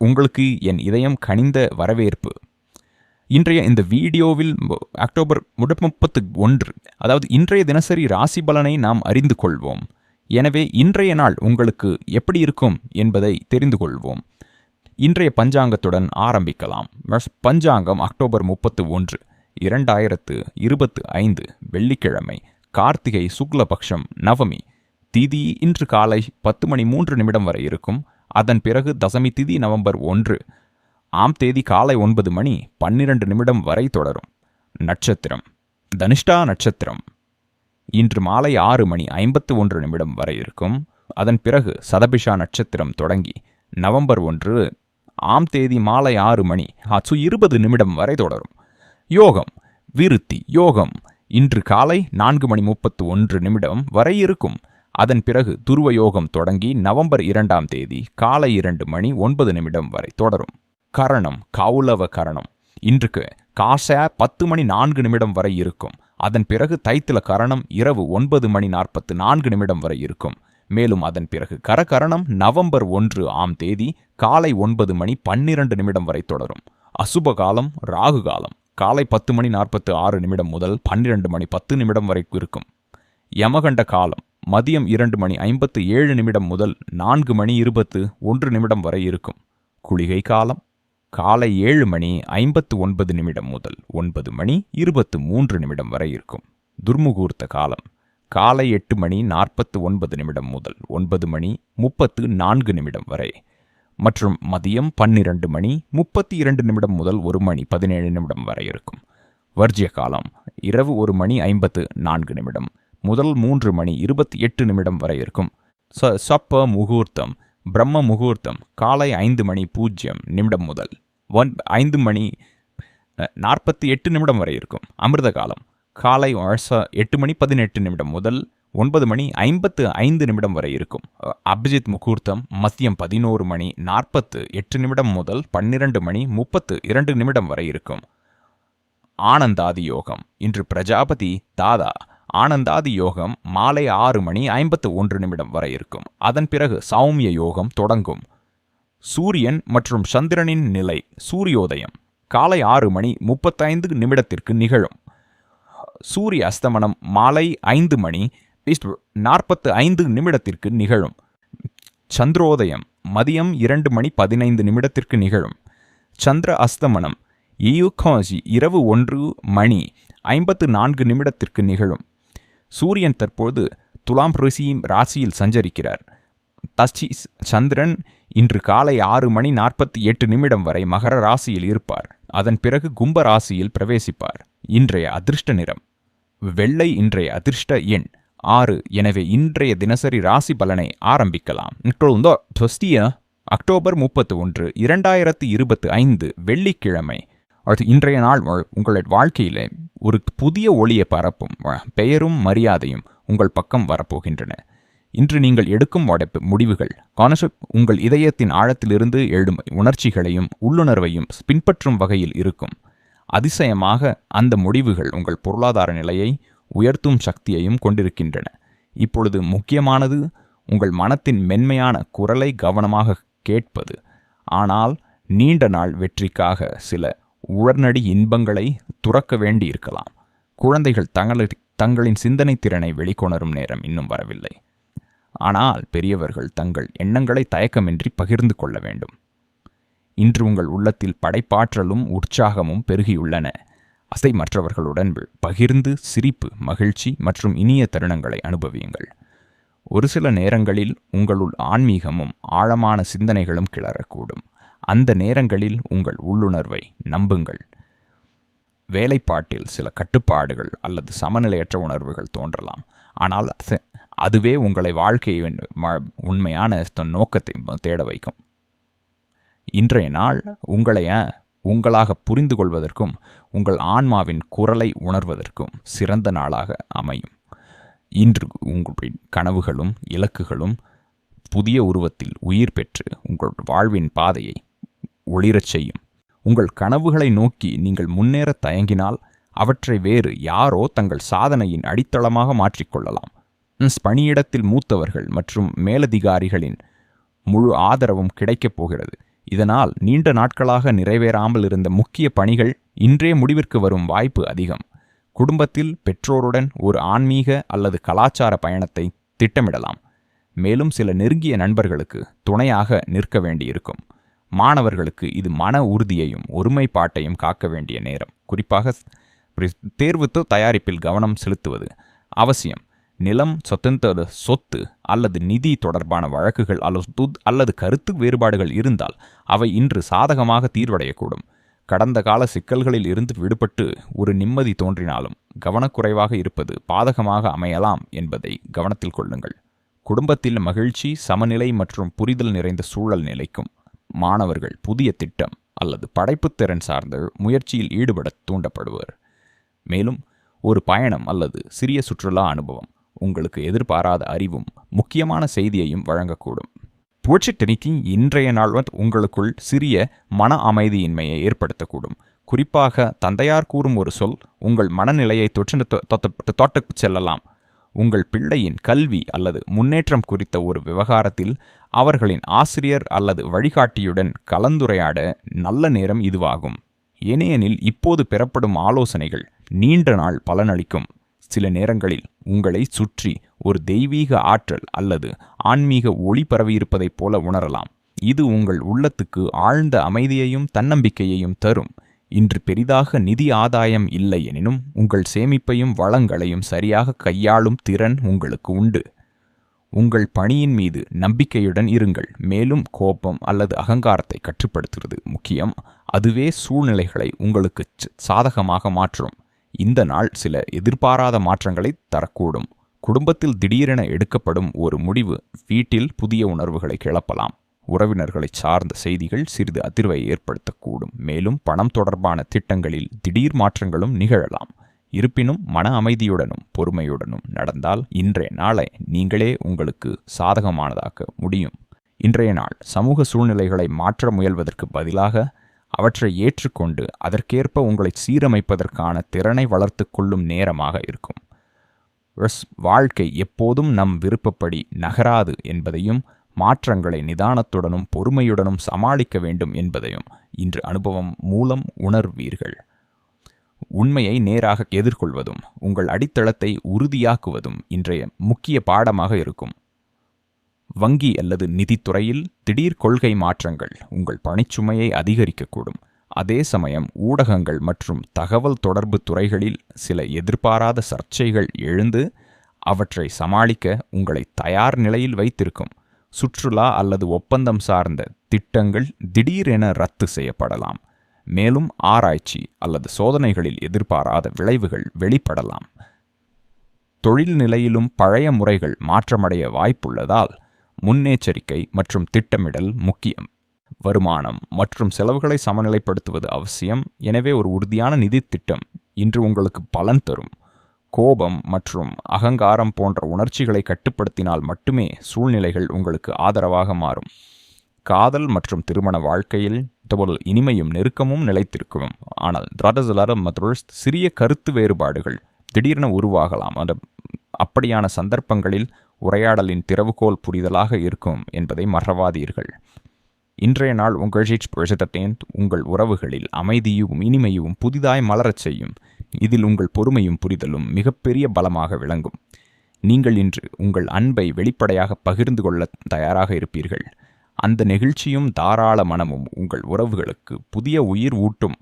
உங்களுக்கு என் இதயம் கனிந்த வரவேற்பு. இன்றைய இந்த வீடியோவில் அக்டோபர் 31, அதாவது இன்றைய தினசரி ராசி பலனை நாம் அறிந்து கொள்வோம். எனவே இன்றைய நாள் உங்களுக்கு எப்படி இருக்கும் என்பதை தெரிந்து கொள்வோம். இன்றைய பஞ்சாங்கத்துடன் ஆரம்பிக்கலாம். பஞ்சாங்கம் அக்டோபர் 31, 2025 வெள்ளிக்கிழமை, கார்த்திகை சுக்லபக்ஷம் நவமி. திதி இன்று காலை 10:03 வரை இருக்கும். அதன் பிறகு தசமி திதி நவம்பர் 1 ஆம் தேதி காலை 9:12 வரை தொடரும். நட்சத்திரம் தனிஷ்டா நட்சத்திரம் இன்று மாலை 6:51 வரை இருக்கும். அதன் பிறகு சதபிஷா நட்சத்திரம் தொடங்கி நவம்பர் 1 ஆம் தேதி மாலை 6:20 வரை தொடரும். யோகம் விருத்தி யோகம் இன்று காலை 4:31 வரை இருக்கும். அதன் பிறகு துருவ யோகம் தொடங்கி நவம்பர் 2ஆம் தேதி காலை 2:09 வரை தொடரும். கரணம் கௌலவ கரணம் இன்றுக்கு காச 10:04 வரை இருக்கும். அதன் பிறகு தைத்தில கரணம் இரவு 9:44 வரை இருக்கும். மேலும் அதன் பிறகு கரகரணம் நவம்பர் 1 ஆம் தேதி காலை 9:12 வரை தொடரும். அசுப காலம் ராகு காலம் காலை 10:46 முதல் 12:10 வரை இருக்கும். யமகண்ட காலம் மதியம் 2:57 முதல் 4:21 வரை இருக்கும். குளிகை காலம் காலை 7:59 முதல் 9:23 வரை இருக்கும். துர்முகூர்த்த காலம் காலை 8:49 முதல் 9:34 வரை மற்றும் மதியம் 12:32 முதல் 1:17 வரை இருக்கும். வர்ஜிய காலம் இரவு 1:54 முதல் 3:28 வரை இருக்கும். சப்ப முகூர்த்தம் பிரம்ம முகூர்த்தம் காலை 5:00 முதல் 5:48 வரை இருக்கும். அமிர்த காலம் காலை 8:18 முதல் 9:55 வரை இருக்கும். அபிஜித் முகூர்த்தம் மதியம் 11:48 முதல் 12:32 வரை இருக்கும். ஆனந்தாதி யோகம் இன்று பிரஜாபதி தாதா ஆனந்தாதி யோகம் மாலை 6:51 வரை இருக்கும். அதன் பிறகு சௌமிய யோகம் தொடங்கும். சூரியன் மற்றும் சந்திரனின் நிலை சூரியோதயம் காலை 6:35 நிகழும். சூரிய அஸ்தமனம் மாலை 5:45 நிகழும். சந்திரோதயம் மதியம் 2:15 நிகழும். சந்திர அஸ்தமனம் இரவு 1:54 நிகழும். சூரியன் தற்போது துலாம் ராசியில் சஞ்சரிக்கிறார். சந்திரன் இன்று காலை 6:48 வரை மகர ராசியில் இருப்பார். அதன் பிறகு கும்ப ராசியில் பிரவேசிப்பார். இன்றைய அதிர்ஷ்ட நிறம் வெள்ளை. இன்றைய அதிர்ஷ்ட எண் 6. எனவே இன்றைய தினசரி ராசி பலனை ஆரம்பிக்கலாம். அக்டோபர் 31, 2025 வெள்ளிக்கிழமை. இன்றைய நாள் உங்கள் வாழ்க்கையிலே ஒரு புதிய ஒளியை பரப்பும். பெயரும் மரியாதையும் உங்கள் பக்கம் வரப்போகின்றன. இன்று நீங்கள் எடுக்கும் முடிவுகள் உங்கள் இதயத்தின் ஆழத்திலிருந்து எழும் உணர்ச்சிகளையும் உள்ளுணர்வையும் பின்பற்றும் வகையில் இருக்கும். அதிசயமாக அந்த முடிவுகள் உங்கள் பொருளாதார நிலையை உயர்த்தும் சக்தியையும் கொண்டிருக்கின்றன. இப்பொழுது முக்கியமானது உங்கள் மனத்தின் மென்மையான குரலை கவனமாக கேட்பது. ஆனால் நீண்ட நாள் வெற்றிக்காக சில உடனடி இன்பங்களை துறக்க வேண்டியிருக்கலாம். குழந்தைகள் தங்களின் சிந்தனை திறனை வெளிக்கொணரும் நேரம் இன்னும் வரவில்லை. ஆனால் பெரியவர்கள் தங்கள் எண்ணங்களை தயக்கமின்றி பகிர்ந்து கொள்ள வேண்டும். இன்று உங்கள் உள்ளத்தில் படைப்பாற்றலும் உற்சாகமும் பெருகியுள்ளன. அதை மற்றவர்களுடன் பகிர்ந்து சிரிப்பு, மகிழ்ச்சி மற்றும் இனிய தருணங்களை அனுபவியுங்கள். ஒரு சில நேரங்களில் உங்களுள் ஆன்மீகமும் ஆழமான சிந்தனைகளும் கிளறக்கூடும். அந்த நேரங்களில் உங்கள் உள்ளுணர்வை நம்புங்கள். வேலைப்பாட்டில் சில கட்டுப்பாடுகள் அல்லது சமநிலையற்ற உணர்வுகள் தோன்றலாம். ஆனால் அதுவே உங்களை வாழ்க்கையின் உண்மையான நோக்கத்தை தேட வைக்கும். இன்றைய நாள் உங்களாக புரிந்து கொள்வதற்கும் உங்கள் ஆன்மாவின் குரலை உணர்வதற்கும் சிறந்த நாளாக அமையும். இன்று உங்களின் கனவுகளும் இலக்குகளும் புதிய உருவத்தில் உயிர் பெற்று உங்கள் வாழ்வின் பாதையை ஒளிரச் செய்யும். உங்கள் கனவுகளை நோக்கி நீங்கள் முன்னேற தயங்கினால் அவற்றை வேறு யாரோ தங்கள் சாதனையின் அடித்தளமாக மாற்றிக்கொள்ளலாம். பணியிடத்தில் மூத்தவர்கள் மற்றும் மேலதிகாரிகளின் முழு ஆதரவும் கிடைக்கப் போகிறது. இதனால் நீண்ட நாட்களாக நிறைவேறாமல் இருந்த முக்கிய பணிகள் இன்றே முடிவிற்கு வரும் வாய்ப்பு அதிகம். குடும்பத்தில் பெற்றோருடன் ஒரு ஆன்மீக அல்லது கலாச்சார பயணத்தை திட்டமிடலாம். மேலும் சில நெருங்கிய நண்பர்களுக்கு துணையாக நிற்க வேண்டியிருக்கும். மாணவர்களுக்கு இது மன உறுதியையும் ஒருமைப்பாட்டையும் காக்க வேண்டிய நேரம். குறிப்பாக தேர்வு தயாரிப்பில் கவனம் செலுத்துவது அவசியம். நிலம், சொத்து அல்லது நிதி தொடர்பான வழக்குகள் அல்லது கருத்து வேறுபாடுகள் இருந்தால் அவை இன்று சாதகமாக தீர்வடையக்கூடும். கடந்த கால சிக்கல்களில் இருந்து விடுபட்டு ஒரு நிம்மதி தோன்றினாலும் கவனக்குறைவாக இருப்பது பாதகமாக அமையலாம் என்பதை கவனத்தில் கொள்ளுங்கள். குடும்பத்தில் மகிழ்ச்சி, சமநிலை மற்றும் புரிதல் நிறைந்த சூழல் நிலைக்கும். மாணவர்கள் புதிய திட்டம் அல்லது படைப்புத்திறன் சார்ந்த முயற்சியில் ஈடுபட தூண்டப்படுவர். மேலும் ஒரு பயணம் அல்லது சிறிய சுற்றுலா அனுபவம் உங்களுக்கு எதிர்பாராத அறிவும் முக்கியமான செய்தியையும் வழங்கக்கூடும். புரட்சித்தனிக்கு இன்றைய நாள் உங்களுக்குள் சிறிய மன அமைதியின்மையை ஏற்படுத்தக்கூடும். குறிப்பாக தந்தையார் கூறும் ஒரு சொல் உங்கள் மனநிலையை தொட்டுச் செல்லலாம். உங்கள் பிள்ளையின் கல்வி அல்லது முன்னேற்றம் குறித்த ஒரு விவகாரத்தில் அவர்களின் ஆசிரியர் அல்லது வழிகாட்டியுடன் கலந்துரையாட நல்ல நேரம் இதுவாகும். ஏனெனில் இப்போது பெறப்படும் ஆலோசனைகள் நீண்ட நாள் பலனளிக்கும். சில நேரங்களில் உங்களை சுற்றி ஒரு தெய்வீக ஆற்றல் அல்லது ஆன்மீக ஒளி பரவியிருப்பதைப் போல உணரலாம். இது உங்கள் உள்ளத்துக்கு ஆழ்ந்த அமைதியையும் தன்னம்பிக்கையையும் தரும். இன்று பெரிதாக நிதி ஆதாயம் இல்லை எனினும் உங்கள் சேமிப்பையும் வளங்களையும் சரியாக கையாளும் திறன் உங்களுக்கு உண்டு. உங்கள் பணியின் மீது நம்பிக்கையுடன் இருங்கள். மேலும் கோபம் அல்லது அகங்காரத்தை கட்டுப்படுத்துவது முக்கியம். அதுவே சூழ்நிலைகளை உங்களுக்கு சாதகமாக மாற்றும். இந்த நாள் சில எதிர்பாராத மாற்றங்களை தரக்கூடும். குடும்பத்தில் திடீரென எடுக்கப்படும் ஒரு முடிவு வீட்டில் புதிய உணர்வுகளை கிளப்பலாம். உறவினர்களை சார்ந்த செய்திகள் சிறிது அதிர்வை ஏற்படுத்தக்கூடும். மேலும் பணம் தொடர்பான திட்டங்களில் திடீர் மாற்றங்களும் நிகழலாம். இருப்பினும் மன அமைதியுடனும் பொறுமையுடனும் நடந்தால் இன்றைய நாளை நீங்களே உங்களுக்கு சாதகமானதாக்க முடியும். இன்றைய நாள் சமூக சூழ்நிலைகளை மாற்ற முயல்வதற்கு பதிலாக அவற்றை ஏற்றுக்கொண்டு அதற்கேற்ப உங்களை சீரமைப்பதற்கான திறனை வளர்த்து கொள்ளும் நேரமாக இருக்கும். வாழ்க்கை எப்போதும் நம் விருப்பப்படி நகராது என்பதையும் மாற்றங்களை நிதானத்துடனும் பொறுமையுடனும் சமாளிக்க வேண்டும் என்பதையும் இன்று அனுபவம் மூலம் உணர்வீர்கள். உண்மையை நேராக எதிர்கொள்வதும் உங்கள் அடித்தளத்தை உறுதியாக்குவதும் இன்றைய முக்கிய பாடமாக இருக்கும். வங்கி அல்லது நிதித்துறையில் திடீர் கொள்கை மாற்றங்கள் உங்கள் பணிச்சுமையை அதிகரிக்கக்கூடும். அதே சமயம் ஊடகங்கள் மற்றும் தகவல் தொடர்பு துறைகளில் சில எதிர்பாராத சர்ச்சைகள் எழுந்து அவற்றை சமாளிக்க உங்களை தயார் நிலையில் வைத்திருக்கும். சுற்றுலா அல்லது ஒப்பந்தம் சார்ந்த திட்டங்கள் திடீரென ரத்து செய்யப்படலாம். மேலும் ஆராய்ச்சி அல்லது சோதனைகளில் எதிர்பாராத விளைவுகள் வெளிப்படலாம். தொழில் நிலையிலும் பழைய முறைகள் மாற்றமடைய வாய்ப்புள்ளதால் முன்னெச்சரிக்கை மற்றும் திட்டமிடல் முக்கியம். வருமானம் மற்றும் செலவுகளை சமநிலைப்படுத்துவது அவசியம். எனவே ஒரு உறுதியான நிதி திட்டம் இன்று உங்களுக்கு பலன் தரும். கோபம் மற்றும் அகங்காரம் போன்ற உணர்ச்சிகளை கட்டுப்படுத்தினால் மட்டுமே சூழ்நிலைகள் உங்களுக்கு ஆதரவாக மாறும். காதல் மற்றும் திருமண வாழ்க்கையில் இனிமையும் நெருக்கமும் நிலைத்திருக்கும். ஆனால் சிறிய கருத்து வேறுபாடுகள் திடீரென உருவாகலாம். அப்படியான சந்தர்ப்பங்களில் உரையாடலின் திறவுகோல் புரிதலாக இருக்கும் என்பதை மறவாதீர்கள். இன்றைய நாள் உங்கள் உறவுகளில் அமைதியும் இனிமையும் புதிதாய் மலரச் செய்யும். இதில் உங்கள் பொறுமையும் புரிதலும் மிகப்பெரிய பலமாக விளங்கும். நீங்கள் இன்று உங்கள் அன்பை வெளிப்படையாக பகிர்ந்து கொள்ள தயாராக இருப்பீர்கள். அந்த நெகிழ்ச்சியும் தாராள மனமும் உங்கள் உறவுகளுக்கு புதிய உயிர் ஊட்டும்.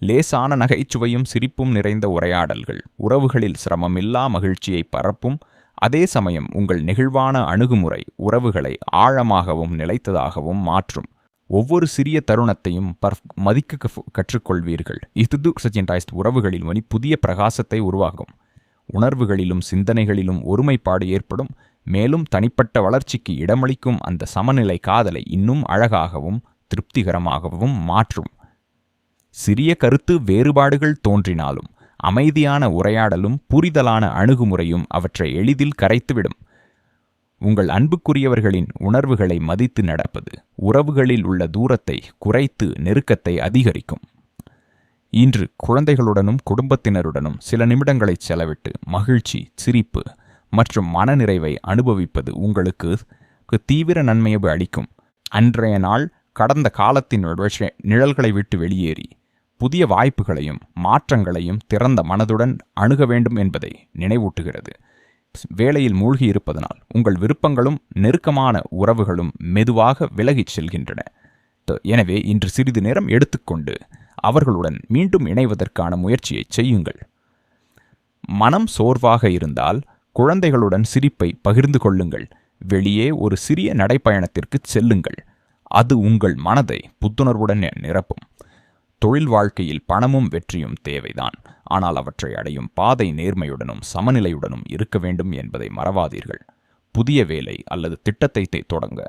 லேசான நகைச்சுவையும் சிரிப்பும் நிறைந்த உரையாடல்கள் உறவுகளில் சிரமமில்லா மகிழ்ச்சியை பரப்பும். அதே சமயம் உங்கள் நெகிழ்வான அணுகுமுறை உறவுகளை ஆழமாகவும் நிலைத்ததாகவும் மாற்றும். ஒவ்வொரு சிறிய தருணத்தையும் மதிக்க கற்றுக்கொள்வீர்கள். இது உறவுகளில் புதிய பிரகாசத்தை உருவாக்கும். உணர்வுகளிலும் சிந்தனைகளிலும் ஒருமைப்பாடு ஏற்படும். மேலும் தனிப்பட்ட வளர்ச்சிக்கு இடமளிக்கும் அந்த சமநிலை காதலை இன்னும் அழகாகவும் திருப்திகரமாகவும் மாற்றும். சிறிய கருத்து வேறுபாடுகள் தோன்றினாலும் அமைதியான உரையாடலும் புரிதலான அணுகுமுறையும் அவற்றை எளிதில் கரைத்துவிடும். உங்கள் அன்புக்குரியவர்களின் உணர்வுகளை மதித்து நடப்பது உறவுகளில் உள்ள தூரத்தை குறைத்து நெருக்கத்தை அதிகரிக்கும். இன்று குழந்தைகளுடனும் குடும்பத்தினருடனும் சில நிமிடங்களை செலவிட்டு மகிழ்ச்சி, சிரிப்பு மற்றும் மனநிறைவை அனுபவிப்பது உங்களுக்கு தீவிர நன்மையை அளிக்கும். அன்றைய நாள் கடந்த காலத்தின் நிழல்களை விட்டு வெளியேறி புதிய வாய்ப்புகளையும் மாற்றங்களையும் திறந்த மனதுடன் அணுக வேண்டும் என்பதை நினைவூட்டுகிறது. வேலையில் மூழ்கி இருப்பதனால் உங்கள் விருப்பங்களும் நெருக்கமான உறவுகளும் மெதுவாக விலகிச் செல்கின்றன. எனவே இன்று சிறிது நேரம் எடுத்துக்கொண்டு அவர்களுடன் மீண்டும் இணைவதற்கான முயற்சியை செய்யுங்கள். மனம் சோர்வாக இருந்தால் குழந்தைகளுடன் சிரிப்பை பகிர்ந்து கொள்ளுங்கள். வெளியே ஒரு சிறிய நடைப்பயணத்திற்கு செல்லுங்கள். அது உங்கள் மனதை புத்துணர்வுடன் நிரப்பும். தொழில் வாழ்க்கையில் பணமும் வெற்றியும் தேவைதான். ஆனால் அவற்றை அடையும் பாதை நேர்மையுடனும் சமநிலையுடனும் இருக்க வேண்டும் என்பதை மறவாதீர்கள். புதிய வேலை அல்லது திட்டத்தை தொடங்க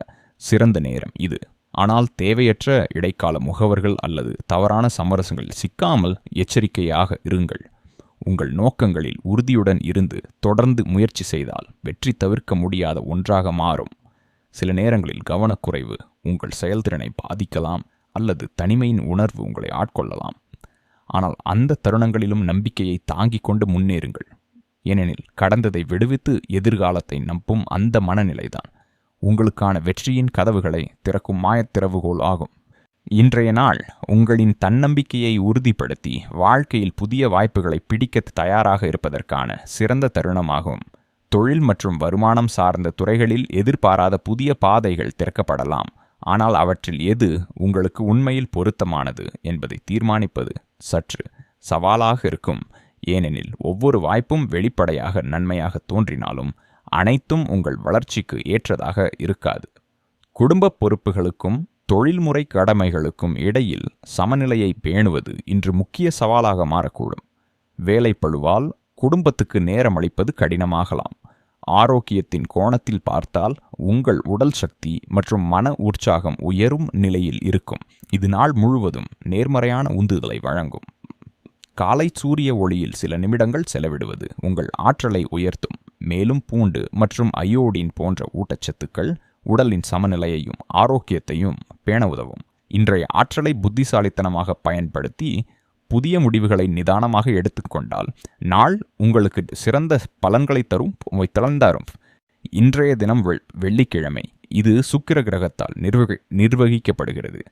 சிறந்த நேரம் இது. ஆனால் தேவையற்ற இடைக்கால முகவர்கள் அல்லது தவறான சமரசங்களில் சிக்காமல் எச்சரிக்கையாக இருங்கள். உங்கள் நோக்கங்களில் உறுதியுடன் இருந்து தொடர்ந்து முயற்சி செய்தால் வெற்றி தவிர்க்க முடியாத ஒன்றாக மாறும். சில நேரங்களில் கவனக்குறைவு உங்கள் செயல்திறனை பாதிக்கலாம் அல்லது தனிமையின் உணர்வு உங்களை ஆட்கொள்ளலாம். ஆனால் அந்த தருணங்களிலும் நம்பிக்கையை தாங்கிக் கொண்டு முன்னேறுங்கள். ஏனெனில் கடந்ததை விடுவித்து எதிர்காலத்தை நம்பும் அந்த மனநிலைதான் உங்களுக்கான வெற்றியின் கதவுகளை திறக்கும் மாயத்திறவுகோல் ஆகும். இன்றைய நாள் உங்களின் தன்னம்பிக்கையை உறுதிப்படுத்தி வாழ்க்கையில் புதிய வாய்ப்புகளை பிடிக்க தயாராக இருப்பதற்கான சிறந்த தருணமாகும். தொழில் மற்றும் வருமானம் சார்ந்த துறைகளில் எதிர்பாராத புதிய பாதைகள் திறக்கப்படலாம். ஆனால் அவற்றில் எது உங்களுக்கு உண்மையில் பொருத்தமானது என்பதை தீர்மானிப்பது சற்று சவாலாக இருக்கும். ஏனெனில் ஒவ்வொரு வாய்ப்பும் வெளிப்படையாக நன்மையாக தோன்றினாலும் அனைத்தும் உங்கள் வளர்ச்சிக்கு ஏற்றதாக இருக்காது. குடும்ப பொறுப்புகளுக்கும் தொழில்முறை கடமைகளுக்கும் இடையில் சமநிலையை பேணுவது இன்று முக்கிய சவாலாக மாறக்கூடும். வேலைப்பளுவால் குடும்பத்துக்கு நேரமளிப்பது கடினமாகலாம். ஆரோக்கியத்தின் கோணத்தில் பார்த்தால் உங்கள் உடல் சக்தி மற்றும் மன உற்சாகம் உயரும் நிலையில் இருக்கும். இது நாள் முழுவதும் நேர்மறையான உந்துதலை வழங்கும். காலை சூரிய ஒளியில் சில நிமிடங்கள் செலவிடுவது உங்கள் ஆற்றலை உயர்த்தும். மேலும் பூண்டு மற்றும் அயோடின் போன்ற ஊட்டச்சத்துக்கள் உடலின் சமநிலையையும் ஆரோக்கியத்தையும் பேண உதவும். இன்றைய ஆற்றலை புத்திசாலித்தனமாக பயன்படுத்தி புதிய முடிவுகளை நிதானமாக எடுத்துக்கொண்டால் நாள் உங்களுக்கு சிறந்த பலன்களை தரும். இன்றைய தினம் வெள்ளிக்கிழமை. இது சுக்கிர கிரகத்தால் நிர்வகிக்கப்படுகிறது.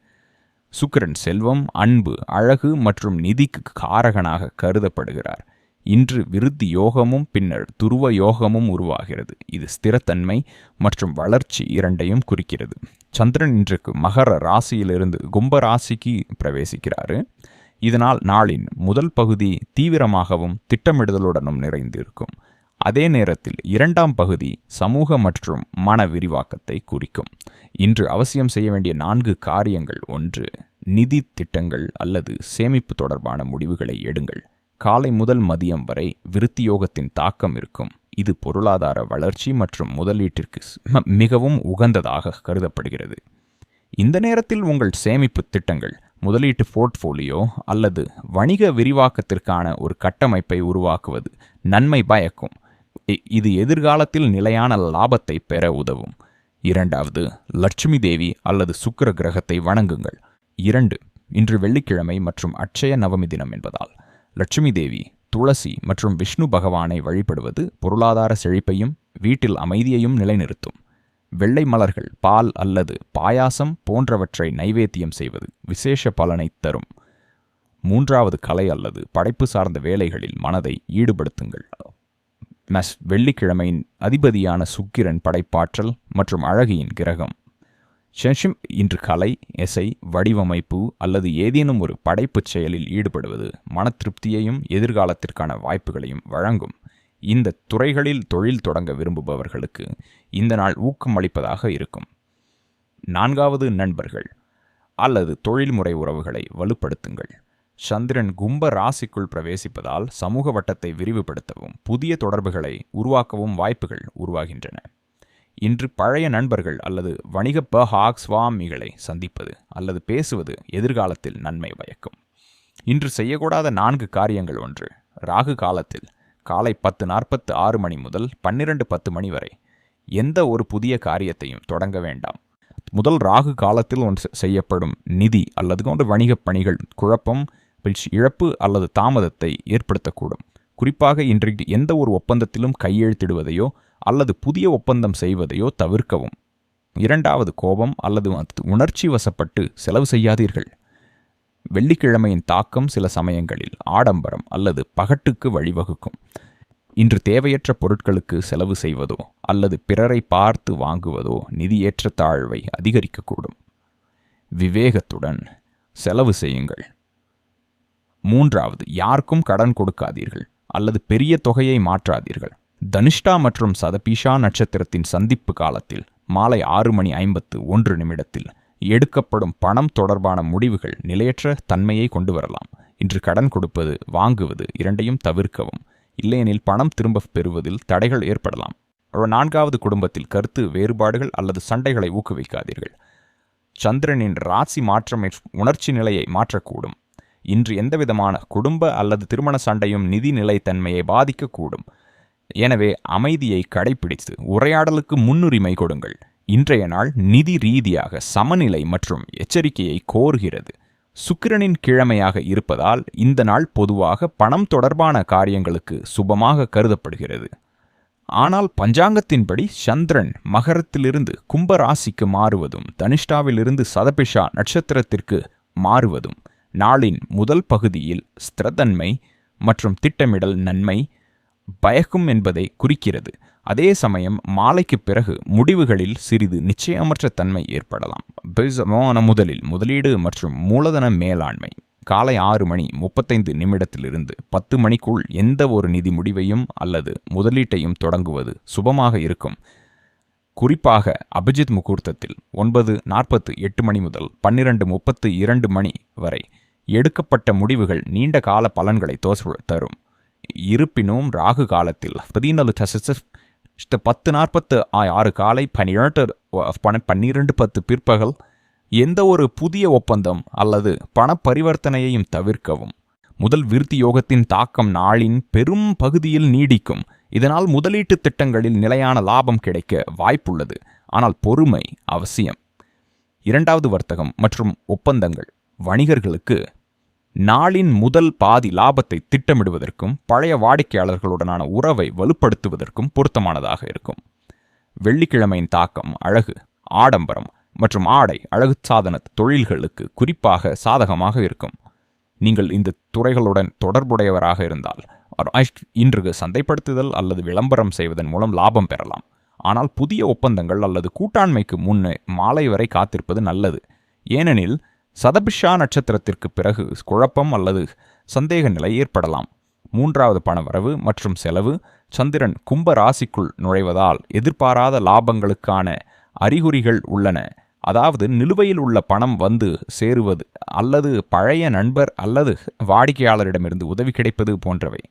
சுக்கிரன் செல்வம், அன்பு, அழகு மற்றும் நிதிக்கு காரகனாக கருதப்படுகிறார். இன்று விருத்தி யோகமும் பின்னர் துருவ யோகமும் உருவாகிறது. இது ஸ்திரத்தன்மை மற்றும் வளர்ச்சி இரண்டையும் குறிக்கிறது. சந்திரன் இன்றைக்கு மகர ராசியிலிருந்து கும்ப ராசிக்கு பிரவேசிக்கிறாரு. இதனால் நாளின் முதல் பகுதி தீவிரமாகவும் திட்டமிடுதலுடனும் நிறைந்திருக்கும். அதே நேரத்தில் இரண்டாம் பகுதி சமூக மற்றும் மன விரிவாக்கத்தை குறிக்கும். இன்று அவசியம் செய்ய வேண்டிய 4 காரியங்கள். 1. நிதி திட்டங்கள் அல்லது சேமிப்பு தொடர்பான முடிவுகளை எடுங்கள். காலை முதல் மதியம் வரை விருத்தியோகத்தின் தாக்கம் இருக்கும். இது பொருளாதார வளர்ச்சி மற்றும் முதலீட்டிற்கு மிகவும் உகந்ததாக கருதப்படுகிறது. இந்த நேரத்தில் உங்கள் சேமிப்பு திட்டங்கள், முதலீட்டு போர்ட்ஃபோலியோ அல்லது வணிக விரிவாக்கத்திற்கான ஒரு கட்டமைப்பை உருவாக்குவது நன்மை பயக்கும். இது எதிர்காலத்தில் நிலையான லாபத்தை பெற உதவும். 2. லட்சுமி தேவி அல்லது சுக்கிர கிரகத்தை வணங்குங்கள். 2. இன்று வெள்ளிக்கிழமை மற்றும் அட்சய நவமி தினம் என்பதால் லட்சுமி தேவி, துளசி மற்றும் விஷ்ணு பகவானை வழிபடுவது பொருளாதார செழிப்பையும் வீட்டில் அமைதியையும் நிலைநிறுத்தும். வெள்ளை மலர்கள், பால் அல்லது பாயாசம் போன்றவற்றை நைவேத்தியம் செய்வது விசேஷ பலனை தரும். 3. கலை அல்லது படைப்பு சார்ந்த வேலைகளில் மனதை ஈடுபடுத்துங்கள். வெள்ளிக்கிழமையின் அதிபதியான சுக்கிரன் படைப்பாற்றல் மற்றும் அழகியின் கிரகம். ஷெஷிம் இன்று கலை, இசை, வடிவமைப்பு அல்லது ஏதேனும் ஒரு படைப்புச் செயலில் ஈடுபடுவது மன திருப்தியையும் எதிர்காலத்திற்கான வாய்ப்புகளையும் வழங்கும். இந்த துறைகளில் தொழில் தொடங்க விரும்புபவர்களுக்கு இந்த நாள் ஊக்கம் அளிப்பதாக இருக்கும். 4. நண்பர்கள் அல்லது தொழில்முறை உறவுகளை வலுப்படுத்துங்கள். சந்திரன் கும்ப ராசிக்குள் பிரவேசிப்பதால் சமூக வட்டத்தை விரிவுபடுத்தவும் புதிய தொடர்புகளை உருவாக்கவும் வாய்ப்புகள் உருவாகின்றன. இன்று பழைய நண்பர்கள் அல்லது வணிக பாகஸ்வாமிகளை சந்திப்பது அல்லது பேசுவது எதிர்காலத்தில் நன்மை பயக்கும். இன்று செய்யக்கூடாத 4 காரியங்கள். 1. ராகு காலத்தில் காலை 10:46 மணி முதல் 12:10 மணி வரை எந்த ஒரு புதிய காரியத்தையும் தொடங்க வேண்டாம். முதல் ராகு காலத்தில் செய்யப்படும் நிதி அல்லது வணிகப் பணிகள் குழப்பம், இழப்பு அல்லது தாமதத்தை ஏற்படுத்தக்கூடும். குறிப்பாக இன்றைக்கு எந்த ஒரு ஒப்பந்தத்திலும் கையெழுத்திடுவதையோ அல்லது புதிய ஒப்பந்தம் செய்வதையோ தவிர்க்கவும். இரண்டாவது, கோபம் அல்லது உணர்ச்சி வசப்பட்டு செலவு செய்யாதீர்கள். வெள்ளிக்கிழமையின் தாக்கம் சில சமயங்களில் ஆடம்பரம் அல்லது பகட்டுக்கு வழிவகுக்கும். இன்று தேவையற்ற பொருட்களுக்கு செலவு செய்வதோ அல்லது பிறரை பார்த்து வாங்குவதோ நிதி ஏற்றத்தாழ்வை அதிகரிக்கக்கூடும். விவேகத்துடன் செலவு செய்யுங்கள். மூன்றாவது, யாருக்கும் கடன் கொடுக்காதீர்கள் அல்லது பெரிய தொகையை மாற்றாதீர்கள். தனிஷ்டா மற்றும் சதபீஷா நட்சத்திரத்தின் சந்திப்பு காலத்தில் மாலை 6:51 எடுக்கப்படும் பணம் தொடர்பான முடிவுகள் நிலையற்ற தன்மையை கொண்டு வரலாம். இன்று கடன் கொடுப்பது, வாங்குவது இரண்டையும் தவிர்க்கவும். இல்லையெனில் பணம் திரும்ப பெறுவதில் தடைகள் ஏற்படலாம். நான்காவது, குடும்பத்தில் கருத்து வேறுபாடுகள் அல்லது சண்டைகளை ஊக்குவிக்காதீர்கள். சந்திரனின் ராசி மாற்றம் உணர்ச்சி நிலையை மாற்றக்கூடும். இன்று எந்தவிதமான குடும்ப அல்லது திருமண சண்டையும் நிதி நிலைத்தன்மையை பாதிக்கக்கூடும். எனவே அமைதியை கடைபிடித்து உரையாடலுக்கு முன்னுரிமை கொடுங்கள். இன்றைய நாள் நிதி ரீதியாக சமநிலை மற்றும் எச்சரிக்கையை கோருகிறது. சுக்கிரனின் கிழமையாக இருப்பதால் இந்த நாள் பொதுவாக பணம் தொடர்பான காரியங்களுக்கு சுபமாக கருதப்படுகிறது. ஆனால் பஞ்சாங்கத்தின்படி சந்திரன் மகரத்திலிருந்து கும்பராசிக்கு மாறுவதும் தனிஷ்டாவிலிருந்து சதபிஷா நட்சத்திரத்திற்கு மாறுவதும் நாளின் முதல் பகுதியில் ஸ்திரத்தன்மை மற்றும் திட்டமிடல் நன்மை பயக்கும் என்பதை குறிக்கிறது. அதே சமயம் மாலைக்கு பிறகு முடிவுகளில் சிறிது நிச்சயமற்ற தன்மை ஏற்படலாம். முதலில் முதலீடு மற்றும் மூலதன மேலாண்மை காலை 6:35 10 மணிக்குள் எந்த ஒரு நிதி முடிவையும் அல்லது முதலீட்டையும் தொடங்குவது சுபமாக இருக்கும். குறிப்பாக அபிஜித் முகூர்த்தத்தில் 9:48 முதல் 12:32 வரை எடுக்கப்பட்ட முடிவுகள் நீண்ட கால பலன்களை தரும். இருப்பினும் ராகு காலத்தில் 10:46 காலை 12:10 பிற்பகல் எந்த ஒரு புதிய ஒப்பந்தம் அல்லது பண பரிவர்த்தனையையும் தவிர்க்கவும். முதல் விருத்தி யோகத்தின் தாக்கம் நாளின் பெரும் பகுதியில் நீடிக்கும். இதனால் முதலீட்டு திட்டங்களில் நிலையான லாபம் கிடைக்க வாய்ப்புள்ளது. ஆனால் பொறுமை அவசியம். இரண்டாவது, வர்த்தகம் மற்றும் ஒப்பந்தங்கள். வணிகர்களுக்கு நாளின் முதல் பாதி லாபத்தை திட்டமிடுவதற்கும் பழைய வாடிக்கையாளர்களுடனான உறவை வலுப்படுத்துவதற்கும் பொருத்தமானதாக இருக்கும். வெள்ளிக்கிழமையின் தாக்கம் அழகு, ஆடம்பரம் மற்றும் ஆடை அழகு சாதன தொழில்களுக்கு குறிப்பாக சாதகமாக இருக்கும். நீங்கள் இந்த துறைகளுடன் தொடர்புடையவராக இருந்தால் இன்று சந்தைப்படுத்துதல் அல்லது விளம்பரம் செய்வதன் மூலம் லாபம் பெறலாம். ஆனால் புதிய ஒப்பந்தங்கள் அல்லது கூட்டாண்மைக்கு முன்னே மாலை வரை காத்திருப்பது நல்லது. ஏனெனில் சதபிஷா நட்சத்திரத்திற்கு பிறகு குழப்பம் அல்லது சந்தேக நிலை ஏற்படலாம். மூன்றாவது, பணவரவு மற்றும் செலவு. சந்திரன் கும்ப ராசிக்குள் நுழைவதால் எதிர்பாராத லாபங்களுக்கான அறிகுறிகள் உள்ளன. அதாவது நிலுவையில் உள்ள பணம் வந்து சேருவது அல்லது பழைய நண்பர் அல்லது வாடிக்கையாளரிடமிருந்து உதவி கிடைப்பது போன்றவை.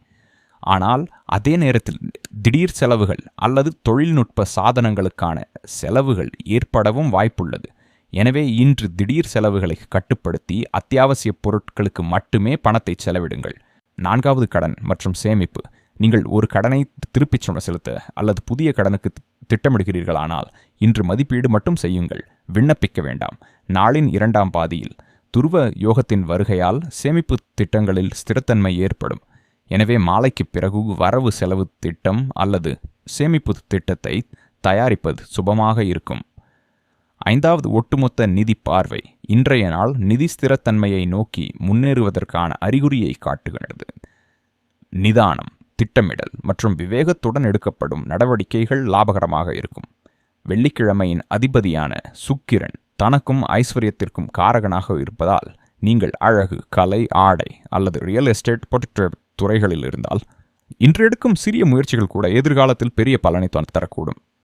ஆனால் அதே நேரத்தில் திடீர் செலவுகள் அல்லது தொழில்நுட்ப சாதனங்களுக்கான செலவுகள் ஏற்படவும் வாய்ப்புள்ளது. எனவே இன்று திடீர் செலவுகளை கட்டுப்படுத்தி அத்தியாவசிய பொருட்களுக்கு மட்டுமே பணத்தை செலவிடுங்கள். நான்காவது, கடன் மற்றும் சேமிப்பு. நீங்கள் ஒரு கடனை திருப்பிச் செலுத்த அல்லது புதிய கடனுக்கு திட்டமிடுகிறீர்களானால் இன்று மதிப்பீடு மட்டும் செய்யுங்கள், விண்ணப்பிக்க வேண்டாம். நாளின் இரண்டாம் பாதியில் துருவ யோகத்தின் வருகையால் சேமிப்பு திட்டங்களில் ஸ்திரத்தன்மை ஏற்படும். எனவே மாலைக்கு பிறகு வரவு செலவு திட்டம் அல்லது சேமிப்பு திட்டத்தை தயாரிப்பது சுபமாக இருக்கும். ஐந்தாவது, ஒட்டுமொத்த நிதி பார்வை. இன்றைய நாள் நிதி ஸ்திரத்தன்மையை நோக்கி முன்னேறுவதற்கான அறிகுறியை காட்டுகிறது. நிதானம், திட்டமிடல் மற்றும் விவேகத்துடன் எடுக்கப்படும் நடவடிக்கைகள் லாபகரமாக இருக்கும். வெள்ளிக்கிழமையின் அதிபதியான சுக்கிரன் தனக்கும் ஐஸ்வர்யத்திற்கும் காரகனாக இருப்பதால் நீங்கள் அழகு, கலை, ஆடை அல்லது ரியல் எஸ்டேட் போன்ற துறைகளில் இருந்தால் இன்று எடுக்கும் சிறிய முயற்சிகள் கூட எதிர்காலத்தில் பெரிய பலனை தரக்கூடும்.